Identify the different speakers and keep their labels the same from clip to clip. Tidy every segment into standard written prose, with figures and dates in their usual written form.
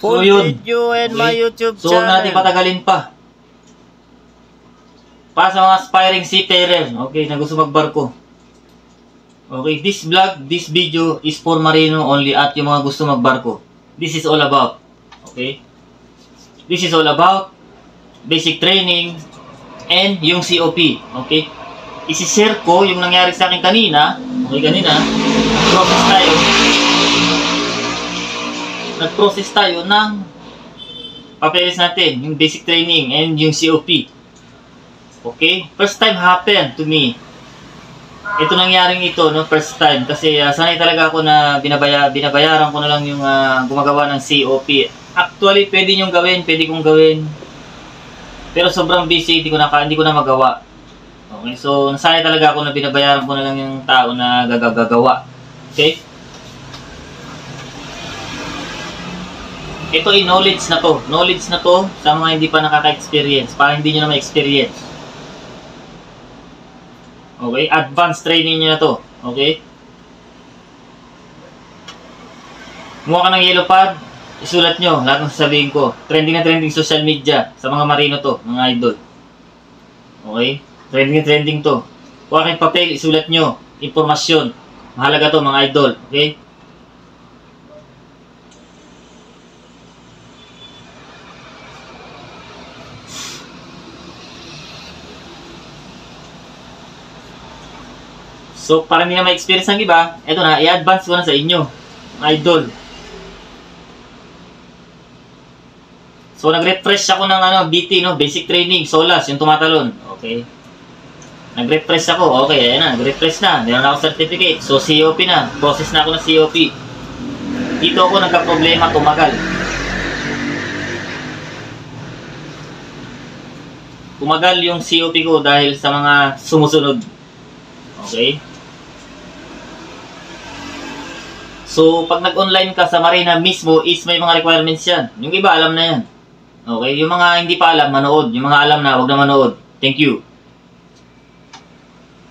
Speaker 1: full video in my YouTube channel.
Speaker 2: So, natin patagalin pa. Para sa mga aspiring seafarer, okay, na gusto magbarko. Okay, this vlog, this video is for marino only at yung mga gusto magbarko. This is all about. Okay? This is all about basic training and yung COP. Okay? Isi-share ko yung nangyari sa akin kanina. Okay, kanina. Nag-process tayo ng papeles natin, yung basic training and yung COP. Okay? First time happened to me. Ito nangyaring ito, no? First time. Kasi sanay talaga ako na binabayaran ko na lang yung gumagawa ng COP. Actually, pwede nyo gawin, pwede kong gawin. Pero sobrang busy, hindi ko na magawa. Okay? So, nasanay talaga ako na binabayaran ko na lang yung tao na gagawa. Okay? Ito ay knowledge na to. Knowledge na to sa mga hindi pa nakaka-experience. Para hindi nyo na ma-experience. Okay? Advanced training nyo na to. Okay? Kumuha ka ng yellow pad. Isulat nyo. Lahat ng sasabihin ko. Trending na trending social media. Sa mga marino to. Mga idol. Okay? Trending na trending to. Kuha kayong papel. Isulat nyo. Informasyon. Mahalaga to mga idol. Okay? So, para hindi na ma-experience ang iba, eto na, i-advance ko na sa inyo, idol. So, nag-refresh ako ng BT, no? Basic Training, SOLAS, yung tumatalon. Okay. Nag-refresh ako. Okay, ayan na, nag-refresh na. Meron na ako certificate. So, COP na. Process na ako ng COP. Dito ako nagka-problema, tumagal. Tumagal yung COP ko dahil sa mga sumusunod. Okay. So, pag nag-online ka sa Marina mismo is may mga requirements yan. Yung iba, alam na yan. Okay? Yung mga hindi pa alam, manood. Yung mga alam na, wag na manood. Thank you.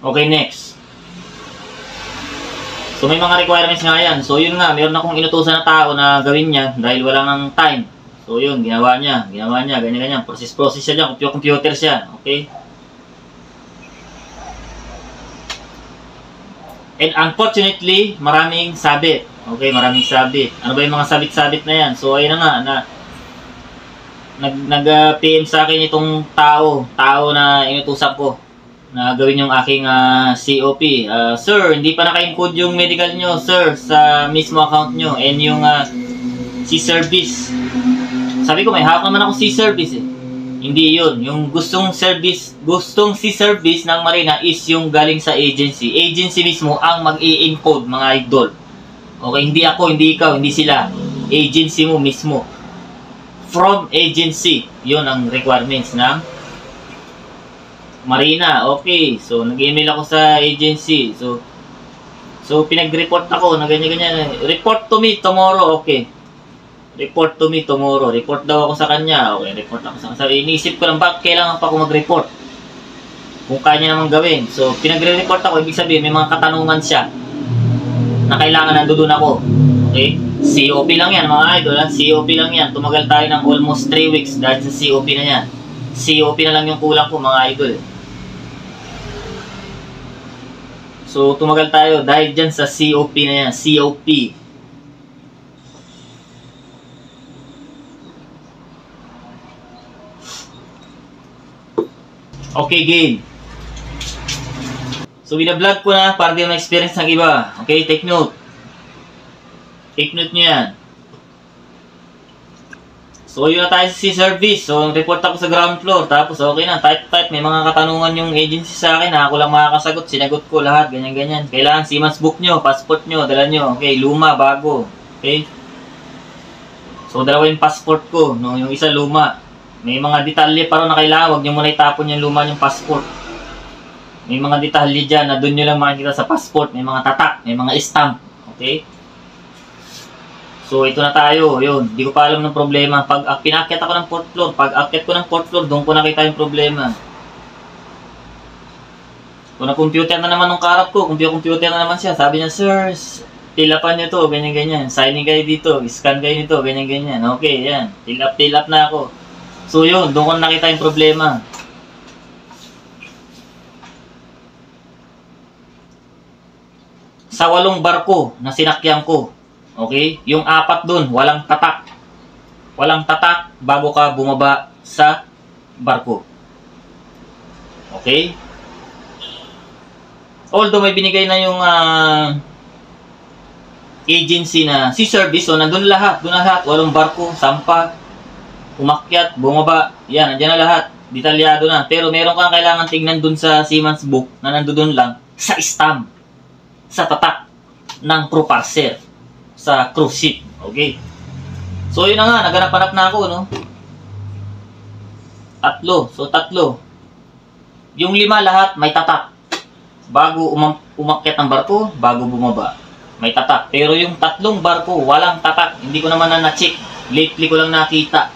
Speaker 2: Okay, next. So, may mga requirements nga yan. So, yun nga, meron akong inutusan na tao na gawin niya dahil wala nang time. So, yun, ginawa niya, ganyan-ganyan. Process siya dyan, computer siya. Okay? And unfortunately, maraming sabit. Okay, maraming sabit. Ano ba yung mga sabit-sabit na yan? So, ayun na nga, nag-PM sa akin itong tao na inutusan ko na gawin yung aking COP. Sir, hindi pa naka-encode yung medical nyo, sir, sa mismo account nyo. And yung C-Service. Sabi ko, may hawak naman ako C-Service eh. Hindi yun. Yung gustong C-Service ng Marina is yung galing sa agency. Agency mismo ang mag-i-encode, mga idol. Okay, hindi ako, hindi ikaw, hindi sila. Agency mo mismo. From agency. Yun ang requirements ng Marina. Okay, so nag-email ako sa agency. So pinag-report ako na ganyan-ganyan. Report to me tomorrow. Okay. Report to me tomorrow. Report daw ako sa kanya. Okay, report ako sa kanya. Sabi, iniisip ko lang, bakit kailangan pa ako mag-report? Kung kaya niya naman gawin. So, pinagre-report ako, ibig sabihin, may mga katanungan siya na kailangan nandoon ako. Okay? COP lang yan, mga idol. COP lang yan. Tumagal tayo ng almost 3 weeks dahil sa COP na yan. COP na lang yung kulang ko, mga idol. So, tumagal tayo dahil dyan sa COP na yan. COP. Okay, game. So, binablog ko na para di ma-experience ng iba. Okay, take note. Take note nyo yan. So, yun na tayo sa C-Service. So, report ako sa ground floor. Tapos, okay na. Type. May mga katanungan yung agency sa akin. Ako lang makakasagot. Sinagot ko lahat. Ganyan-ganyan. Kailangan seaman's book nyo, passport nyo, dala nyo. Okay, luma, bago. Okay. So, dalawa yung passport ko. No? Yung isa luma. May mga detalye pa rin na kailangan. Huwag nyo muna itapon yung luma yung passport. May mga detalye dyan na doon nyo lang makikita sa passport. May mga tatak, may mga stamp. Okay? So, ito na tayo. Yun. Hindi ko pa alam ng problema. Pag pinakyat ako ng 4th floor, pag akyat ko ng 4th floor, doon ko nakita yung problema. Kung na-computer na naman ng karap ko, computer na naman siya. Sabi niya, sir, Tilapan nyo to, ganyan-ganyan. Signing kayo dito, scan kayo nito, ganyan-ganyan. Okay, yan. Fill up na ako. So yun, doon ko nakita yung problema. Sa 8 barko na sinakyan ko, okay, yung 4 doon, walang tatak. Walang tatak bago ka bumaba sa barko. Okay? Although may binigay na yung agency na si service, so nandun lahat, 8 barko, sampa, umakyat, bumaba, yan, nandiyan na lahat, detalyado na. Pero meron kang kailangan tingnan dun sa Seaman's Book na nandun lang, sa stamp, sa tatak ng crew parcel, sa cruise ship, okay? So yun na nga, naghanap-hanap na ako, no? 3, so 3. Yung 5 lahat, may tatak. Bago umakyat ng barko, bago bumaba, may tatak. Pero yung 3 barko, walang tatak. Hindi ko naman na-check. Lately ko lang nakita.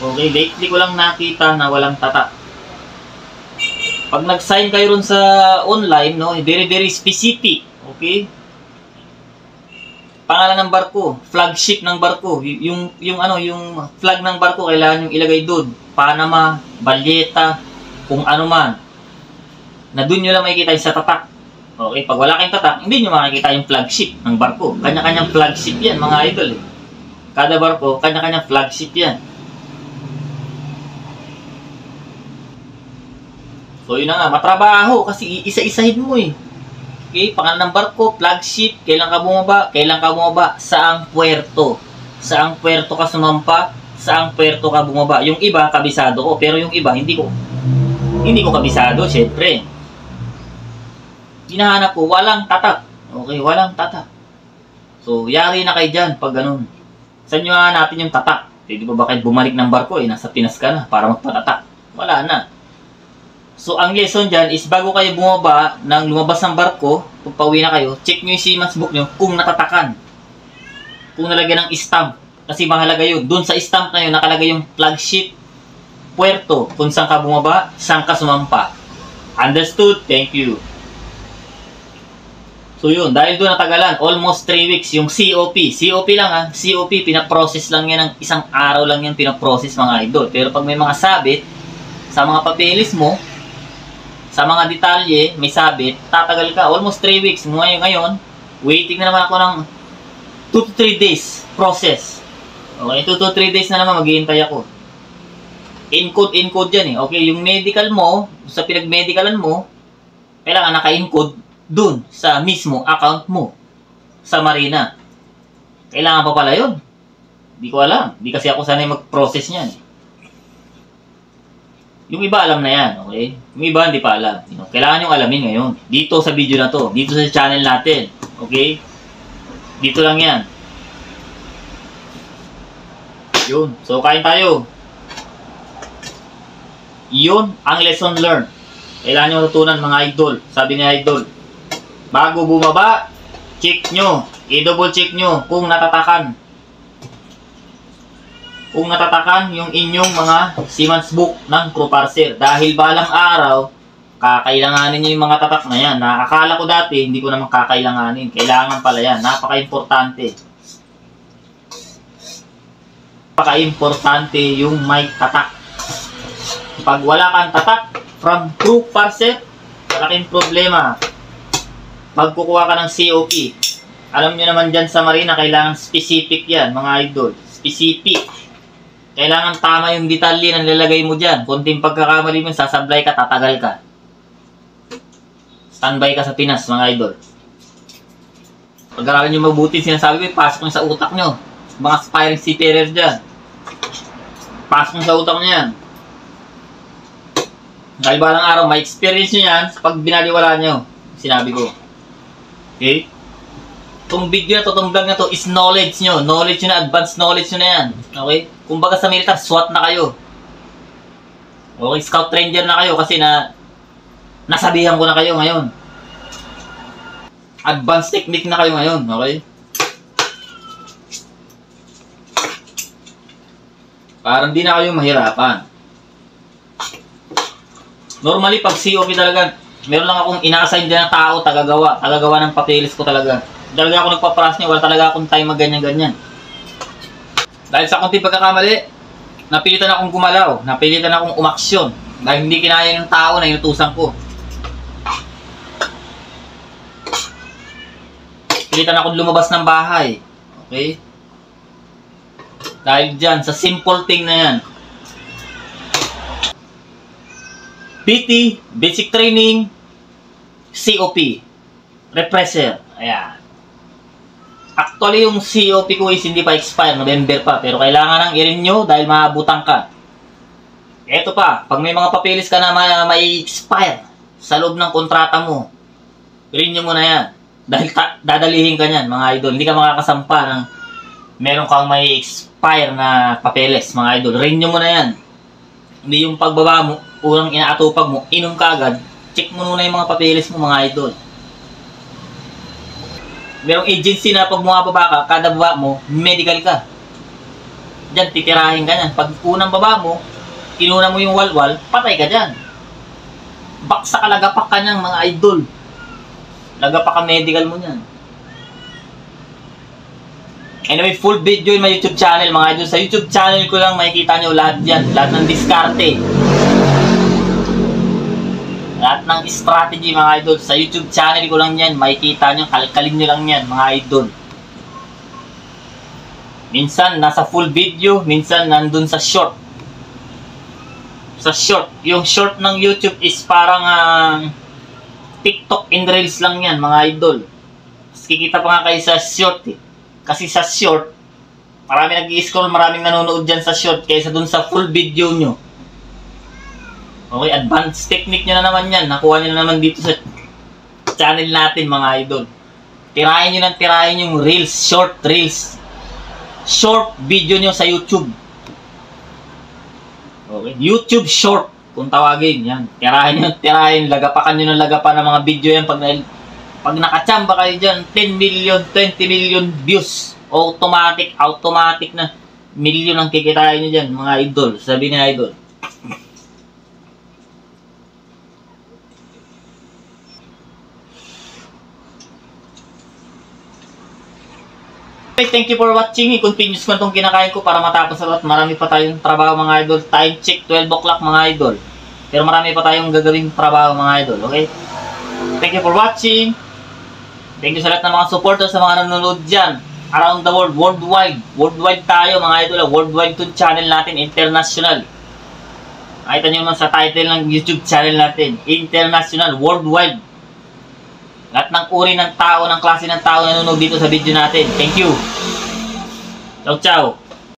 Speaker 2: Okay, lately ko lang nakita na walang tatak. Pag nag-sign kayo ron sa online, no, very very specific. Okay? Pangalan ng barko, flagship ng barko, yung flag ng barko kailangan yung ilagay doon. Panama, Valletta, kung ano man. Na doon nyo lang makikita yung sa tatak. Okay, pag wala kayong tatak, hindi nyo makikita yung flagship ng barko. Kanya-kanyang flagship yan, mga idol. Eh. Kada barko, kanya-kanyang flagship yan. So yun na nga, matrabaho kasi isa-isahin mo eh. Okay, pangalan ng barko, flagship, kailan ka bumaba, saang puerto. Saang puerto ka sumampa, saang puerto ka bumaba. Yung iba, kabisado ko, pero yung iba, hindi ko kabisado, syempre. Hinahanap ko, walang tatak. Okay, walang tatak. So, yari na kayo dyan pag ganun. Saan nyo hanapin yung tatak? Pwede ba kayo bumalik ng barko eh, nasa Pinas ka na para magpatatak? Wala na. So, ang lesson dyan is bago kayo bumaba ng lumabas ng barko, kung pauwi na kayo, check nyo yung Seaman's Book nyo kung natatakan. Kung nalagyan ng stamp. Kasi mahalaga yun. Doon sa stamp na yun, nakalagay yung flagship, puerto, kung saan ka bumaba, saan ka sumampa. Understood? Thank you. So yun, dahil doon natagalan, almost 3 weeks, yung COP. COP lang ha. COP, pinaprocess lang yan ng 1 araw lang yan pinaprocess mga idol. Pero pag may mga sabit, sa mga papeles mo, sa mga detalye, may sabit, tatagal ka. Almost 3 weeks. Ngayon, waiting na naman ako ng 2 to 3 days process. Okay, 2 to 3 days na naman maghihintay ako. Encode yan eh. Okay, yung medical mo, sa pinag-medicalan mo, kailangan naka-encode dun sa mismo account mo sa Marina. Kailangan pa pala yun. Hindi ko alam. Hindi kasi ako sanay mag-process niyan. Yung iba alam na yan, okay? Yung iba hindi pa alam. Kailangan yung alamin ngayon. Dito sa video na to. Dito sa channel natin. Okay? Dito lang yan. Yun. So, kain tayo. Yun ang lesson learned. Kailangan nyo matutunan mga idol. Sabi ni idol, bago bumaba, check nyo. I-double check nyo kung natatakan. Kung natatakan yung inyong mga Seaman's Book ng crew parcel. Dahil balang araw, kakailanganin nyo yung mga tatak na yan. Nakakala ko dati, hindi ko naman kakailanganin. Kailangan pala yan. Napaka-importante. Napaka-importante yung may tatak. Pag wala kang tatak from crew parcel, malaking problema. Magkukuha ka ng COP. Alam nyo naman dyan sa Marina, kailangan specific yan, mga idol. Specific. Kailangan tama yung detalye na nilalagay mo dyan. Kunting pagkakamali mo, sasablay ka, tatagal ka. Standby ka sa Pinas, mga idol. Pag-aralan nyo mabuti, sinasabi ko, pasok nyo sa utak nyo. Mga aspiring seafarer dyan. Pasok nyo sa utak nyo yan. Dahil balang araw, may experience nyo yan pag binaliwala nyo. Sinabi ko. Okay? Itong video na to, itong vlog na to is knowledge nyo. Knowledge nyo na, advanced knowledge nyo na yan. Okay? Kumbaga sa militar, SWAT na kayo. Okay, Scout Ranger na kayo kasi nasabihan ko na kayo ngayon. Advanced technique na kayo ngayon. Okay? Parang di na kayo mahirapan. Normally, pag COP talaga, meron lang akong ina-assign dyan na tao, tagagawa ng papeles ko talaga. Talaga ako nagpaparas niya, wala talaga akong time mag-ganyan-ganyan. Dahil sa konting pagkakamali, napilitan akong gumalaw, napilitan akong umaksyon. Dahil hindi kinaya ng tao na inutusan ko. Pilitan akong lumabas ng bahay. Okay? Dahil dyan, sa simple thing na yan. PT, Basic Training, COP, Repressor. Ayan. Actually, yung COP ko is hindi pa expire, November pa. Pero kailangan nang i-renew dahil maabutan ka. Eto pa, pag may mga papeles ka na may expire sa loob ng kontrata mo, renew mo na yan. Dahil dadalihin ka niyan, mga idol. Hindi ka makakasampa ng meron kang may expire na papeles, mga idol. Renew mo na yan. Hindi yung pagbaba mo, unang inaatupag mo, inom ka agad, check mo muna yung mga papeles mo, mga idol. Merong agency na pag bumababa ka, kada baba mo, medical ka. Diyan, titirahin ka niyan. Pag unang baba mo, inuna mo yung walwal, patay ka dyan. Baksa ka, lagapak ka niyan, mga idol. Lagapak ka medical mo niyan. Anyway, full video in my YouTube channel, mga idol. Sa YouTube channel ko lang makikita nyo lahat yan. Lahat ng diskarte. Lahat ng strategy, mga idol. Sa YouTube channel ko lang yan. Makikita nyo, kalkalin nyo lang yan, mga idol. Minsan, nasa full video. Minsan, nandun sa short. Sa short. Yung short ng YouTube is parang TikTok and Reels lang yan, mga idol. Mas kikita pa nga kayo sa short eh. Kasi sa short, marami nag-i-scroll, maraming nanonood dyan sa short kaysa dun sa full video nyo. Okay, advanced technique nyo na naman yan. Nakuha nyo na naman dito sa channel natin, mga idol. Tirahin nyo lang, tirahin yung reels, short reels. Short video nyo sa YouTube. Okay, YouTube short, kung tawagin yan. Tirahin nyo, tirahin, lagapakan nyo ng lagapan ng mga video yan pag nakachamba kayo dyan, 10 million, 20 million views. Automatic na million ang kikitain nyo dyan, mga idol. Sabi ni idol. Okay, thank you for watching. I-continuous ko itong kinakain ko para matapos at marami pa tayong trabaho, mga idol. Time check, 12 o'clock, mga idol. Pero marami pa tayong gagawing trabaho, mga idol. Okay? Thank you for watching. Thank you sa lahat ng mga supporters, sa mga nanonood dyan. Around the world, worldwide. Worldwide tayo, mga idol. Worldwide itong channel natin, international. Nakita nyo naman sa title ng YouTube channel natin. International, worldwide. Lahat ng uri ng tao, ng klase ng tao na nanonood dito sa video natin. Thank you. Ciao, ciao.